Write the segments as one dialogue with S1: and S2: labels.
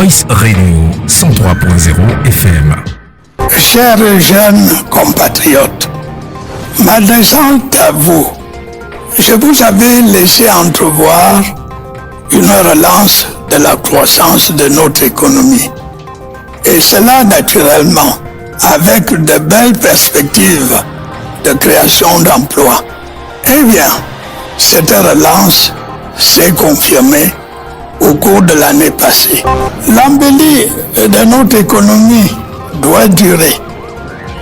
S1: Voice Radio 103.0 FM.
S2: Chers jeunes compatriotes, m'adressant à vous, je vous avais laissé entrevoir une relance de la croissance de notre économie. Et cela naturellement avec de belles perspectives de création d'emplois. Eh bien, cette relance s'est confirmée au cours de l'année passée. L'embellie de notre économie doit durer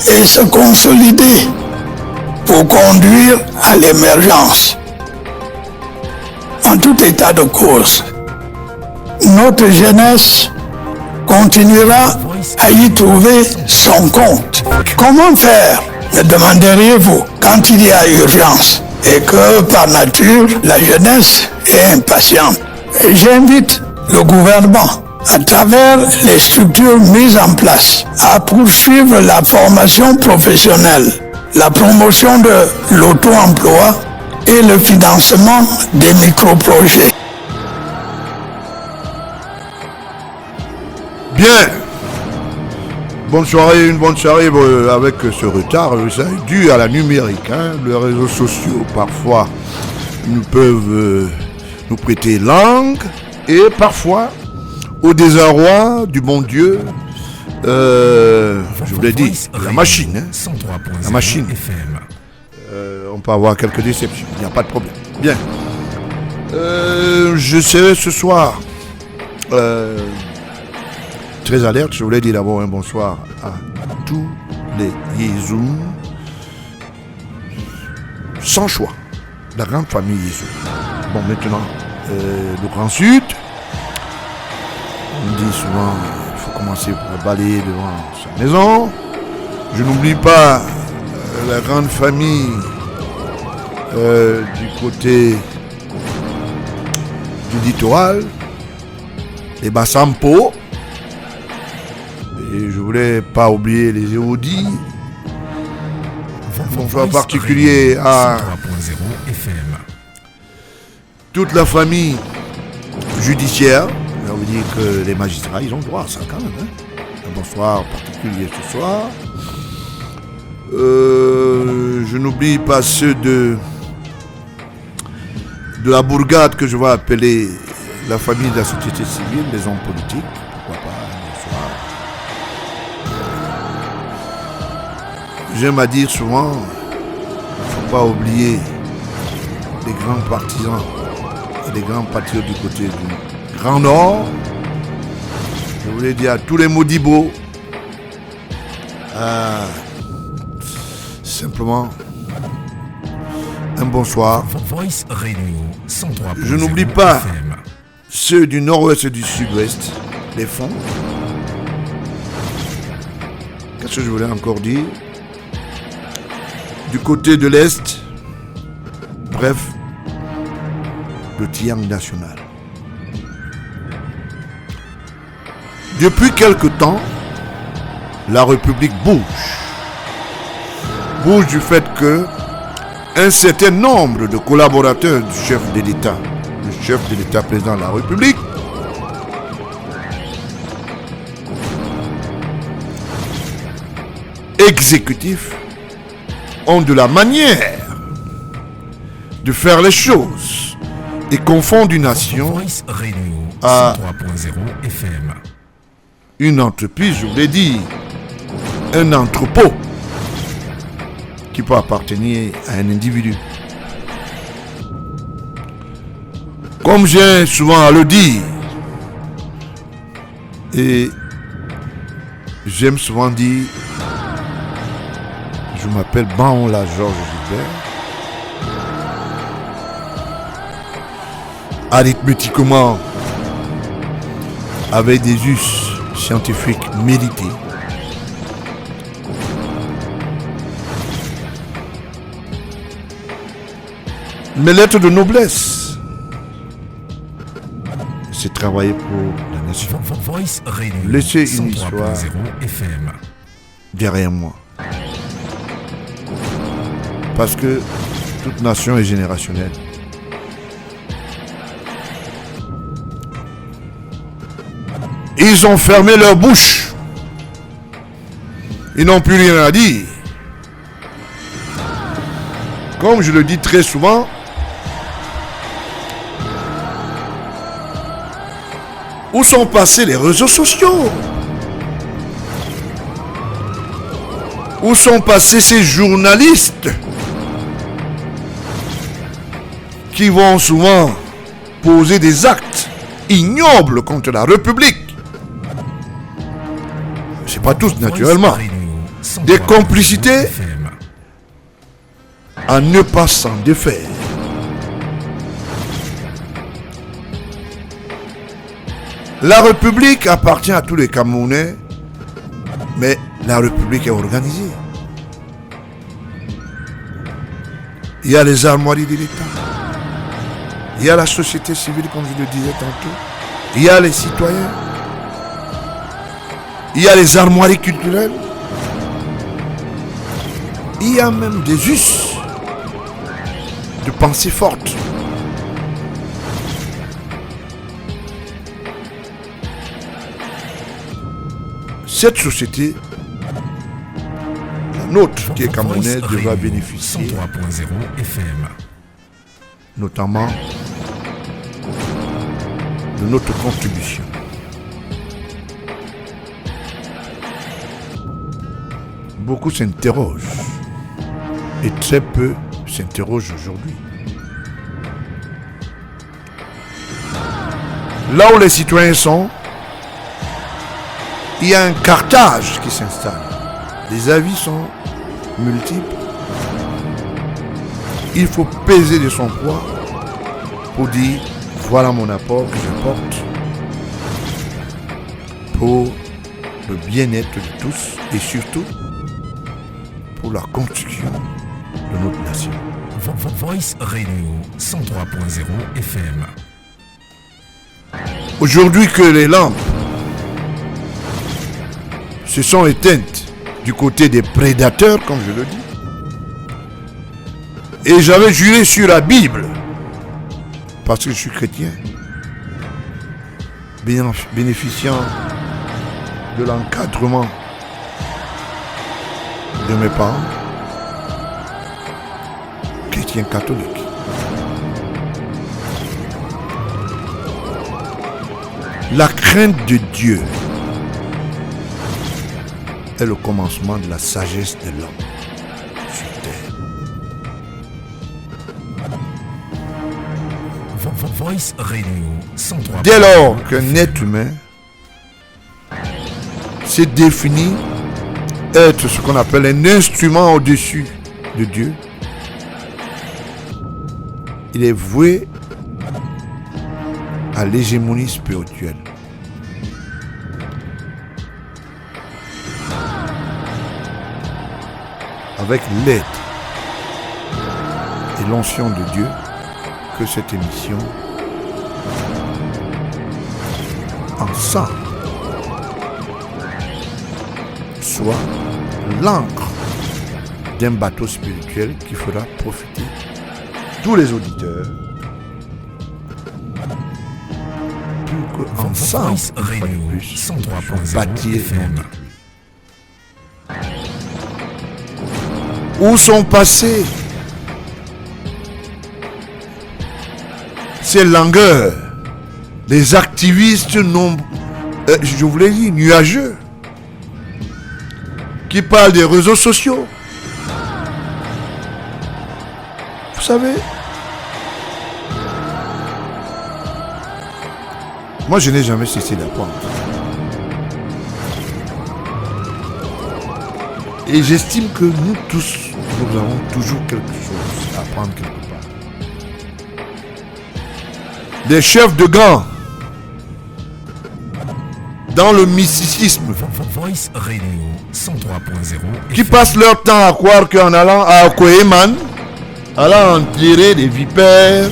S2: et se consolider pour conduire à l'émergence. En tout état de cause, notre jeunesse continuera à y trouver son compte. Comment faire, me demanderiez-vous, quand il y a urgence et que par nature la jeunesse est impatiente? J'invite le gouvernement, à travers les structures mises en place, à poursuivre la formation professionnelle, la promotion de l'auto-emploi et le financement des micro-projets.
S3: Bien. Une bonne soirée avec ce retard. Ça est dû à la numérique. Les réseaux sociaux, parfois, nous peuvent nous prêter langue et parfois, au désarroi du bon Dieu, je vous l'ai dit, la machine. La machine. On peut avoir quelques déceptions, il n'y a pas de problème. Bien. Je serai ce soir très alerte. Je voulais dire d'abord un bonsoir à tous les Yézou, sans choix, la grande famille Yézou. Bon, maintenant, le Grand Sud, on dit souvent il faut commencer par balayer devant sa maison. Je n'oublie pas la grande famille du côté du littoral, les Bassampo. Et je voulais pas oublier les Éodis. Bonsoir particulier à toute la famille judiciaire. Je vous dire que les magistrats, ils ont droit à ça quand même. Un bonsoir particulier ce soir. Je n'oublie pas ceux de la bourgade que je vais appeler la famille de la société civile, les hommes politiques. Pourquoi pas, bonsoir. J'aime à dire souvent, il ne faut pas oublier les grands partisans et les grands patriotes du côté du Grand Nord. Je voulais dire à tous les Modibo, simplement un bonsoir. Je n'oublie pas ceux du nord-ouest et du sud-ouest, les fonds. Qu'est-ce que je voulais encore dire? Du côté de l'Est, bref, le triangle national. Depuis quelque temps, la République bouge. Bouge du fait que un certain nombre de collaborateurs du chef de l'État, le chef de l'État président de la République, exécutifs, ont de la manière de faire les choses et confondent une nation à une entreprise, je vous l'ai dit, un entrepôt qui peut appartenir à un individu. Comme j'ai souvent à le dire, et j'aime souvent dire, je m'appelle Baon-La Georges Gilbert. Arithmétiquement, avec des us scientifiques mérités, mes lettres de noblesse, c'est travailler pour la nation. Laisser une histoire derrière moi. Parce que toute nation est générationnelle. Ils ont fermé leur bouche. Ils n'ont plus rien à dire. Comme je le dis très souvent, où sont passés les réseaux sociaux? Où sont passés ces journalistes qui vont souvent poser des actes ignobles contre la République? C'est pas tous naturellement. Des complicités à ne pas s'en défaire. La République appartient à tous les Camerounais, mais la République est organisée. Il y a les armoiries de l'État. Il y a la société civile, comme je le disais tantôt. Il y a les citoyens. Il y a les armoiries culturelles. Il y a même des us de pensée forte. Cette société, la nôtre qui est camerounaise, devra bénéficier
S1: 103.0 FM.
S3: notamment de notre contribution. Beaucoup s'interrogent et très peu s'interrogent aujourd'hui. Là où les citoyens sont, il y a un cartage qui s'installe. Les avis sont multiples. Il faut peser de son poids pour dire voilà mon apport que j'apporte pour le bien-être de tous et surtout pour la construction de notre nation.
S1: Voice Radio 103.0 FM.
S3: Aujourd'hui que les lampes se sont éteintes du côté des prédateurs, comme je le dis, et j'avais juré sur la Bible, parce que je suis chrétien, bénéficiant de l'encadrement de mes parents, chrétiens catholiques. La crainte de Dieu est le commencement de la sagesse de l'homme sur terre.
S1: Voice Radio 103.
S3: Dès lors qu'un être humain s'est défini être ce qu'on appelle un instrument au-dessus de Dieu, il est voué à l'hégémonie spirituelle. Avec l'aide et l'onction de Dieu, que cette émission, ensemble, soit l'encre d'un bateau spirituel qui fera profiter tous les auditeurs pour qu'ensemble, une fois de plus, bâtir notre vie. Où sont passés ces langueurs, des activistes je voulais dire nuageux, qui parlent des réseaux sociaux? Vous savez, moi je n'ai jamais cessé d'apprendre. Et j'estime que nous tous, nous avons toujours quelque chose à apprendre quelque part. Des chefs de gang dans le mysticisme
S1: Voice Radio 103.0
S3: qui passent leur temps à croire qu'en allant à Koeman, allant en tirer des vipères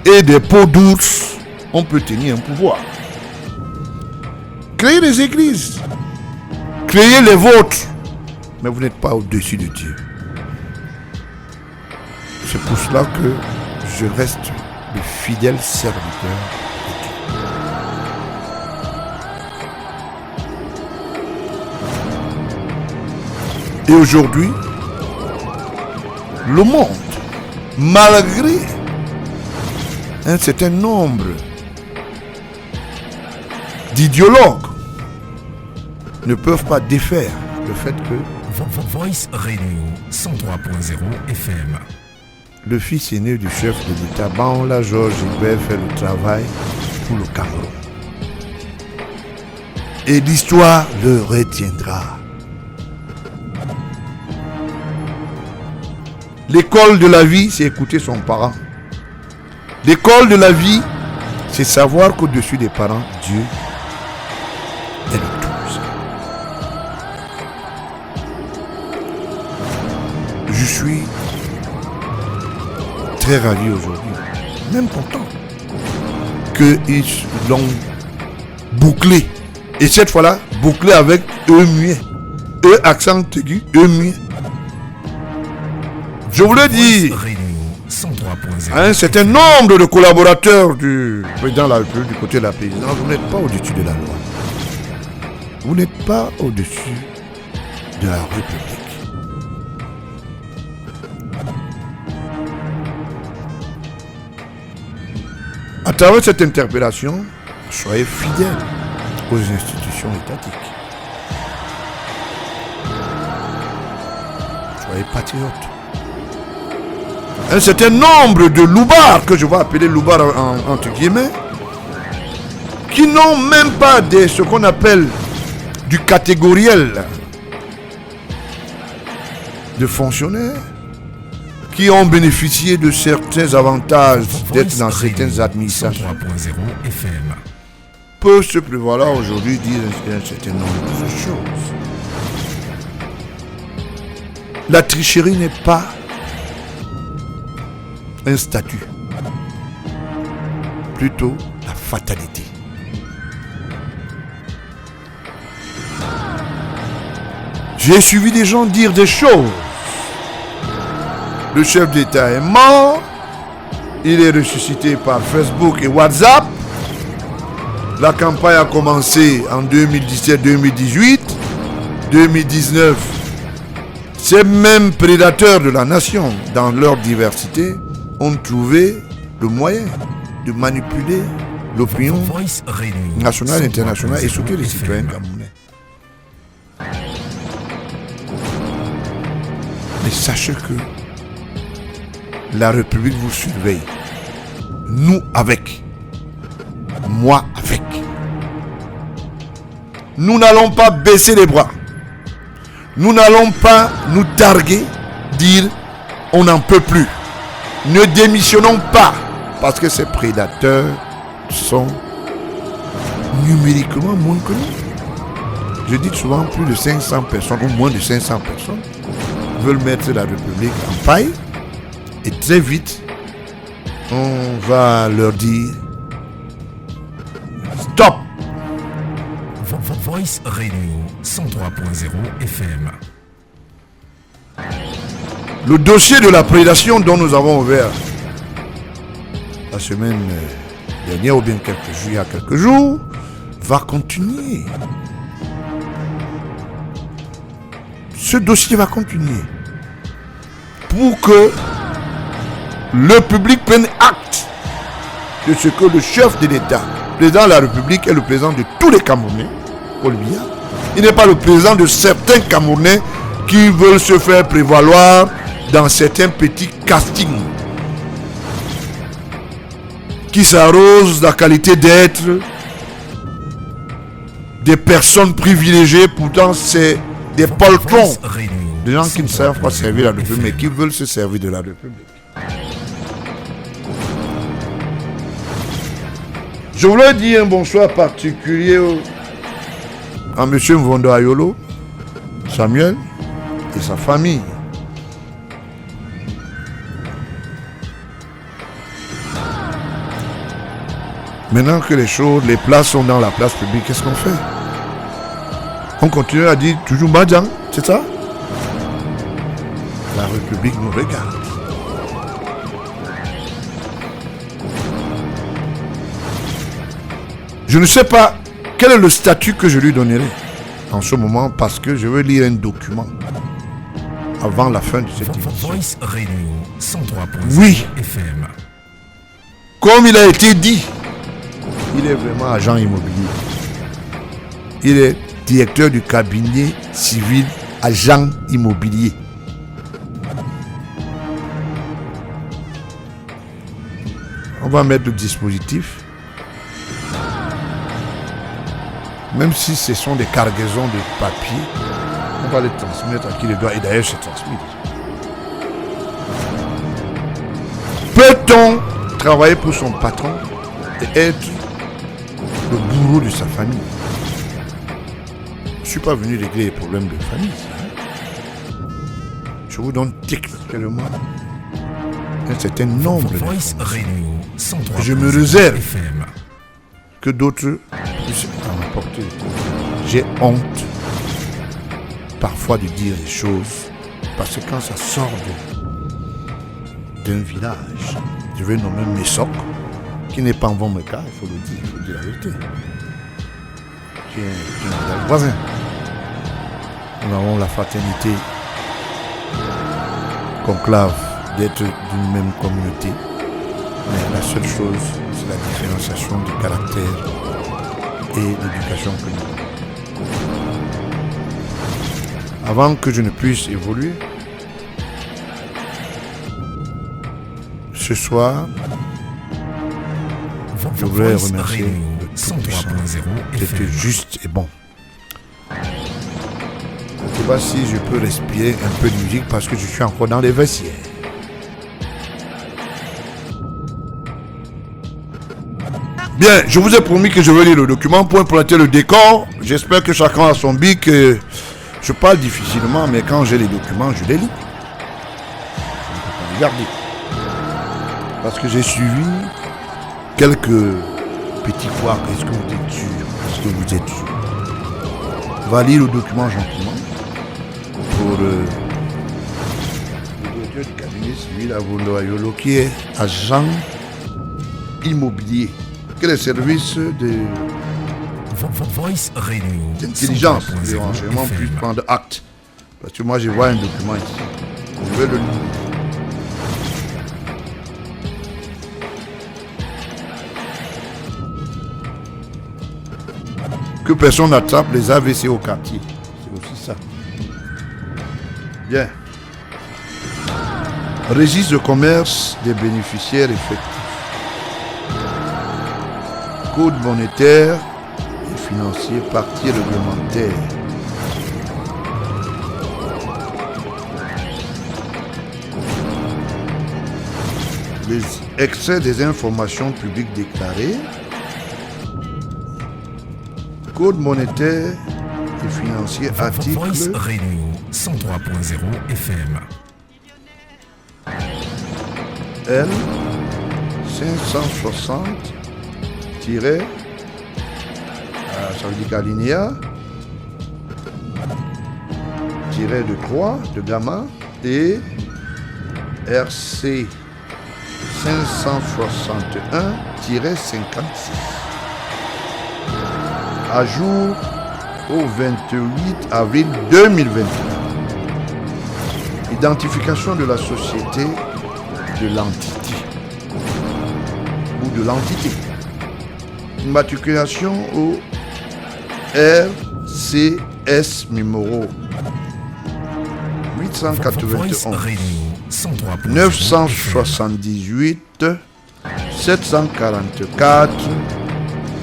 S3: et des peaux d'ours, on peut tenir un pouvoir. Créez des églises, créez les vôtres, mais vous n'êtes pas au-dessus de Dieu. C'est pour cela que je reste le fidèle serviteur de Dieu. Et aujourd'hui, le monde, malgré un certain nombre d'idéologues, ne peuvent pas défaire le fait que
S1: Voice Radio 103.0 FM.
S3: le fils aîné du chef de l'État, Banla Georges Gilbert, fait le travail pour le Cameroun. Et l'histoire le retiendra. L'école de la vie, c'est écouter son parent. L'école de la vie, c'est savoir qu'au-dessus des parents, Dieu est le tout. Je suis très ravi aujourd'hui, même content, qu'ils l'ont bouclé. Et cette fois-là, bouclé avec E muet. E accent aigu, E muet. Je voulais dire à un certain nombre de collaborateurs du président de la République, du côté de la présidence, vous n'êtes pas au-dessus de la loi. Vous n'êtes pas au-dessus de la République. À travers cette interpellation, soyez fidèles aux institutions étatiques. Soyez patriotes. Un certain nombre de loubards, que je vais appeler loubards entre guillemets, qui n'ont même pas ce qu'on appelle du catégoriel de fonctionnaires, qui ont bénéficié de certains avantages d'être dans certaines administrations, peuvent se prévaloir aujourd'hui dire un certain nombre de choses. La tricherie n'est pas un statut, plutôt la fatalité. J'ai suivi des gens dire des choses. Le chef d'État est mort, il est ressuscité par Facebook et WhatsApp. La campagne a commencé en 2017, 2018, 2019. Ces mêmes prédateurs de la nation, dans leur diversité, ont trouvé le moyen de manipuler l'opinion nationale, internationale et surtout les citoyens camerounais. Mais sachez que la République vous surveille. Nous avec. Moi avec. Nous n'allons pas baisser les bras. Nous n'allons pas nous targuer, dire on n'en peut plus. Ne démissionnons pas, parce que ces prédateurs sont numériquement moins que nous. Je dis souvent plus de 500 personnes, ou moins de 500 personnes, veulent mettre la République en paille. Et très vite, on va leur dire stop.
S1: Voice Radio 103.0 FM.
S3: Le dossier de la prédation dont nous avons ouvert la semaine dernière ou bien il y a quelques jours va continuer. Ce dossier va continuer pour que le public prenne acte de ce que le chef de l'État, le président de la République, est le président de tous les Camerounais, Paul Biya. Il n'est pas le président de certains Camerounais qui veulent se faire prévaloir dans certains petits castings, qui s'arrosent la qualité d'être des personnes privilégiées. Pourtant c'est des poltrons, des gens qui ne savent pas servir la République, mais qui veulent se servir de la République. Je voulais dire un bonsoir particulier à M. Mvondo Ayolo, Samuel et sa famille. Maintenant que les places sont dans la place publique, qu'est-ce qu'on fait? On continue à dire toujours Badjan, c'est ça? La République nous regarde. Je ne sais pas quel est le statut que je lui donnerai en ce moment, parce que je veux lire un document avant la fin de cette émission.
S1: Voice Radio 103.0
S3: Oui.
S1: FM.
S3: Comme il a été dit, il est vraiment agent immobilier. Il est directeur du cabinet civil agent immobilier. On va mettre le dispositif. Même si ce sont des cargaisons de papier, on va les transmettre à qui les doit. Et d'ailleurs, c'est transmis. Peut-on travailler pour son patron et être le bourreau de sa famille? Je ne suis pas venu régler les problèmes de famille. Je vous donne textuellement un certain nombre de
S1: Voice Radio 103.0
S3: Je me réserve
S1: FM.
S3: que d'autres puissent en apporter. J'ai honte parfois de dire les choses parce que quand ça sort d'un village, je vais nommer Messok, qui n'est pas en bon cas, il faut dire la vérité, qui est un village voisin. Nous avons la fraternité conclave d'être d'une même communauté, mais la seule chose, c'est la différenciation du caractère et l'éducation que nous avons. Avant que je ne puisse évoluer, ce soir, je voudrais remercier le Tout-Puissant d'être juste et bon. Je ne sais pas si je peux respirer un peu de musique parce que je suis encore dans les vestiaires. Bien, je vous ai promis que je vais lire le document pour implanter le décor. J'espère que chacun a son bic. Je parle difficilement, mais quand j'ai les documents, je les lis. Je ne peux pas les garder. Parce que j'ai suivi quelques petits couacs. Est-ce que vous êtes sûr? Est-ce que vous êtes sûr? On va lire le document gentiment pour le directeur du cabinet civil à Yolo, qui est agent immobilier. Que les services d'intelligence et de renseignement puissent prendre acte. Parce que moi, je vois un document ici. Je vais le lire. Que personne n'attrape les AVC au quartier. C'est aussi ça. Bien. Registre de commerce des bénéficiaires effectifs. Code monétaire et financier, partie réglementaire. Les extraits des informations publiques déclarées. Code monétaire et financier, article
S1: Voice Radio 103.0 FM.
S3: L 560 ça veut dire qu'alinéa tiré de 3 de gamma et RC 561-56 à jour au 28 avril 2021. Identification de la société de l'entité ou de l'entité. Immatriculation au RCS numéro 891 978 744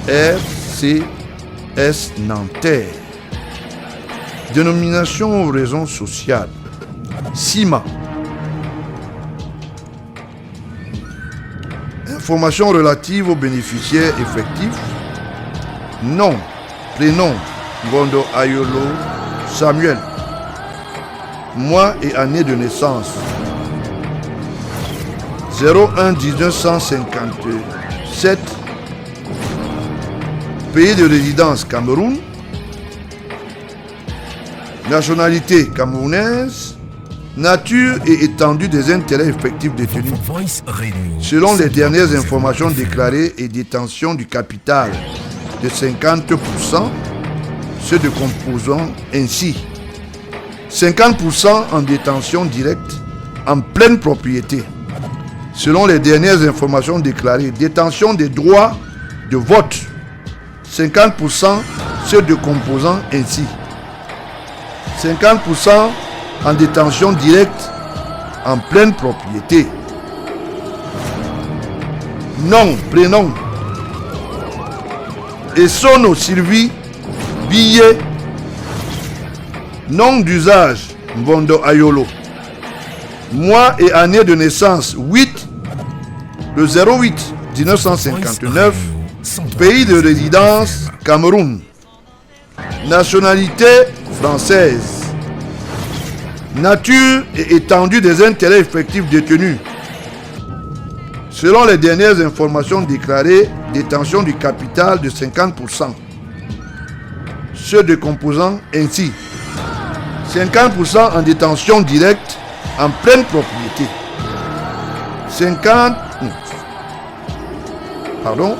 S3: RCS Nanterre. Dénomination aux raisons sociales CIMA. Informations relatives aux bénéficiaires effectifs. Nom, prénom, Gondo Ayolo Samuel. Mois et année de naissance. 01 1957. Pays de résidence Cameroun. Nationalité camerounaise. Nature et étendue des intérêts effectifs détenus. Selon les dernières informations déclarées et détention du capital de 50%, se décomposant ainsi. 50% en détention directe en pleine propriété. Selon les dernières informations déclarées, détention des droits de vote, 50% se décomposant ainsi. 50% en détention directe en pleine propriété. Nom, prénom. Essono Sylvie, billet. Nom d'usage, Mvondo Ayolo. Mois et année de naissance, 8, le 08 1959. Pays de résidence, Cameroun. Nationalité, française. Nature et étendue des intérêts effectifs détenus. Selon les dernières informations déclarées, détention du capital de 50%. Se décomposant ainsi. 50% en détention directe en pleine propriété. 50... Pardon.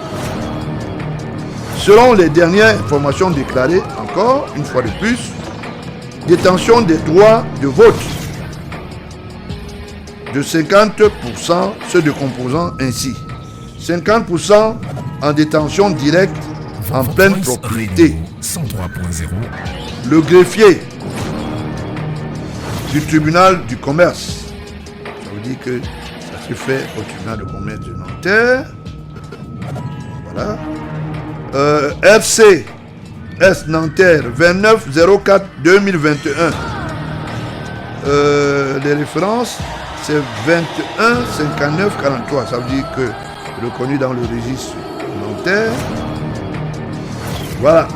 S3: Selon les dernières informations déclarées, encore une fois de plus, détention des droits de vote de 50% se décomposant ainsi. 50% en détention directe en pleine propriété.
S1: 103.0.
S3: Le greffier du tribunal du commerce. Ça veut dire que ça se fait au tribunal de commerce de Nanterre. Voilà. FC S Nanterre 29-04-2021. Les références, c'est 21-59-43. Ça veut dire que reconnu dans le registre Nanterre. Voilà.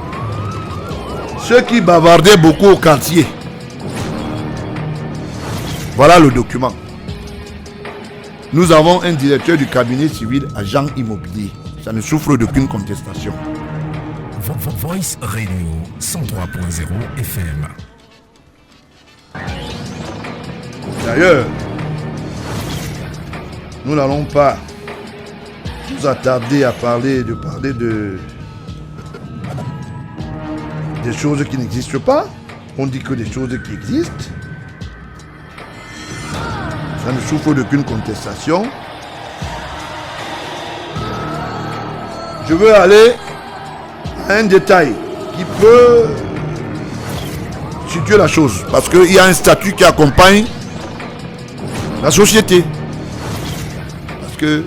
S3: Ceux qui bavardaient beaucoup au quartier. Voilà le document. Nous avons un directeur du cabinet civil agent immobilier. Ça ne souffre d'aucune contestation.
S1: Voice Radio 103.0 FM.
S3: D'ailleurs, nous n'allons pas nous attarder à parler de des choses qui n'existent pas. On dit que des choses qui existent. Ça ne souffre d'aucune contestation. Je veux aller à un détail qui peut situer la chose. Parce qu'il y a un statut qui accompagne la société. Parce que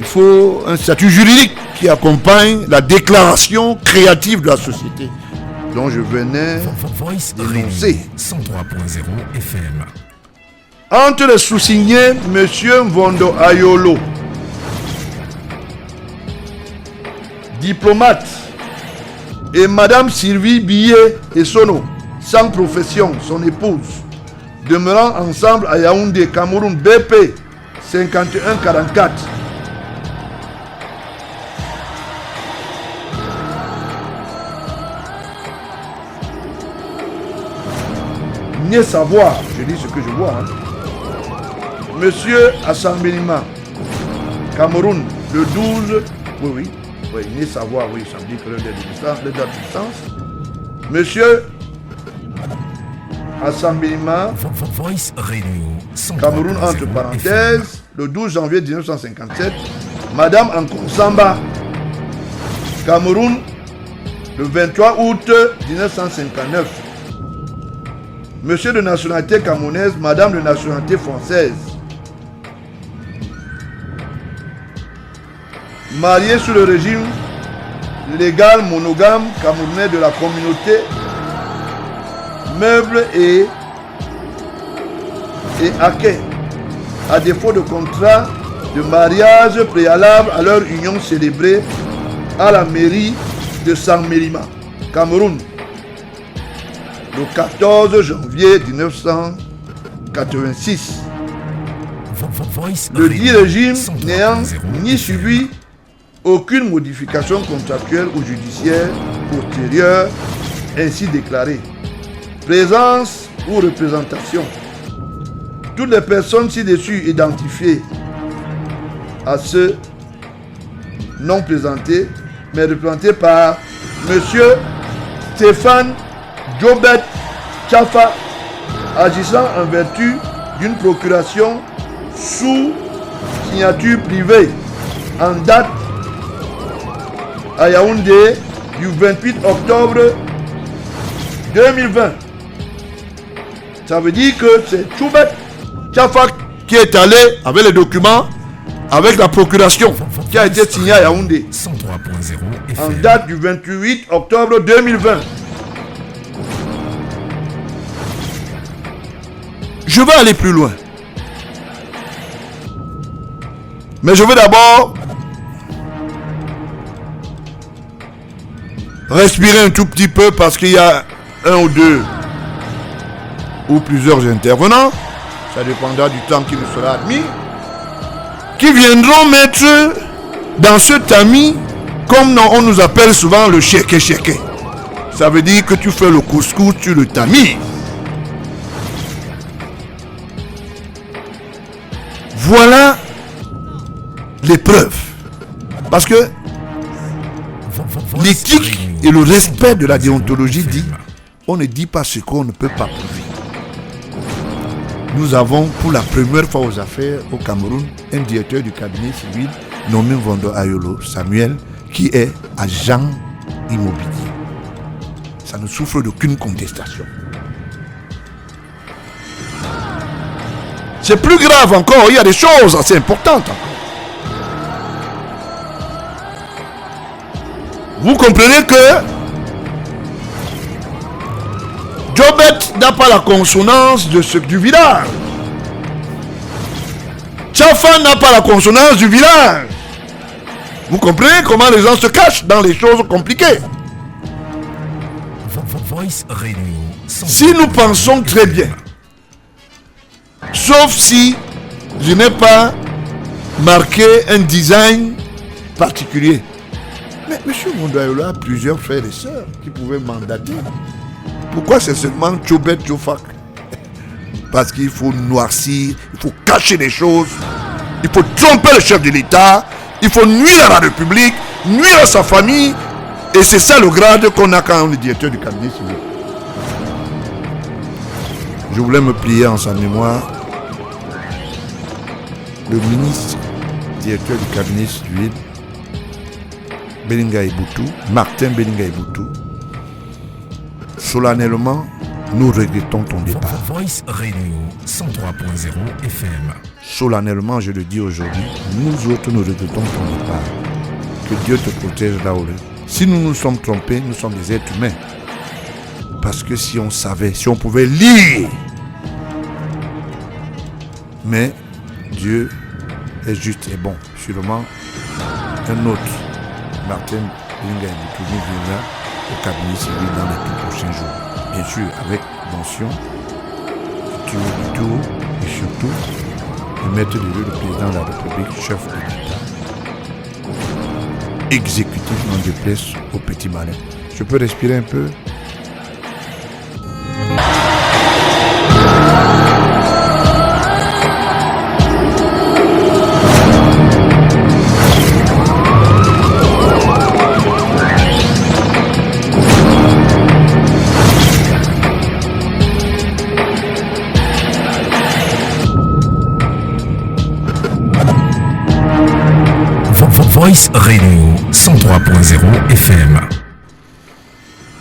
S3: il faut un statut juridique qui accompagne la déclaration créative de la société dont je venais d'énoncer.
S1: 103.0 FM.
S3: Entre les sous-signés, M. Mvondo Ayolo, diplomate, et Mme Sylvie Billet Essono, sans profession, son épouse, demeurant ensemble à Yaoundé, Cameroun, BP 5144. Ni savoir, je dis ce que je vois. Monsieur Assambélima, Cameroun, le 12, oui, ni savoir, oui, ça me dit que le date de distance. Monsieur Assambélima,
S1: Voice Radio 103.0
S3: Cameroun, entre parenthèses, le 12 janvier 1957. Madame Ankonsamba, Cameroun, le 23 août 1959. Monsieur de nationalité camerounaise, Madame de nationalité française. Marié sous le régime légal monogame camerounais de la communauté, meubles et acquets, à défaut de contrat de mariage préalable à leur union célébrée à la mairie de Saint-Mélima, Cameroun, le 14 janvier 1986. Le dit régime n'ayant ni subi aucune modification contractuelle ou judiciaire postérieure ainsi déclarée. Présence ou représentation. Toutes les personnes ci-dessus identifiées à ce non présenté, mais représentées par Monsieur Stéphane Jobet Tchafa agissant en vertu d'une procuration sous signature privée en date à Yaoundé du 28 octobre 2020. Ça veut dire que c'est Choubet Tchafak qui est allé avec les documents, avec la procuration qui a été signée à Yaoundé
S1: 103.0
S3: en
S1: FM.
S3: date du 28 octobre 2020. Je vais aller plus loin. Mais je veux d'abord respirer un tout petit peu parce qu'il y a un ou deux ou plusieurs intervenants, ça dépendra du temps qui me sera admis, qui viendront mettre dans ce tamis, comme on nous appelle souvent le cheke. Ça veut dire que tu fais le couscous sur le tamis. Voilà les preuves. Parce que l'éthique et le respect de la déontologie dit, on ne dit pas ce qu'on ne peut pas prouver. Nous avons pour la première fois aux affaires au Cameroun un directeur du cabinet civil nommé Vondo Ayolo Samuel qui est agent immobilier. Ça ne souffre d'aucune contestation. C'est plus grave encore, il y a des choses assez importantes encore. Vous comprenez que Jobet n'a pas la consonance du village. Tchafa n'a pas la consonance du village. Vous comprenez comment les gens se cachent dans les choses compliquées.
S1: Voice Radio.
S3: Si nous pensons très bien, sauf si je n'ai pas marqué un design particulier. Mais M. Mondoayola a plusieurs frères et sœurs qui pouvaient mandater. Pourquoi c'est seulement Choubet Tchofak? Parce qu'il faut noircir, il faut cacher les choses, il faut tromper le chef de l'État, il faut nuire à la République, nuire à sa famille. Et c'est ça le grade qu'on a quand on est directeur du cabinet civil. Je voulais me plier en sa mémoire. Le ministre directeur du cabinet civil, Belinga Iboutou, Martin Belinga Iboutou, solennellement, nous regrettons ton départ.
S1: Voice Radio 103.0 FM.
S3: Solennellement, je le dis aujourd'hui, nous autres, nous regrettons ton départ. Que Dieu te protège là où. Si nous nous sommes trompés, nous sommes des êtres humains. Parce que si on savait, si on pouvait lire, mais Dieu est juste et bon. Sûrement, un autre, Martin Belinga Iboutou, nous viendra au cabinet civil dans les tout prochains jours. Bien sûr, avec mention du tour et surtout de mettre de lieu le président de la République, chef de l'État, exécutif n'en déplaise au petit malin. Je peux respirer un peu?
S1: Voice Radio 103.0 FM.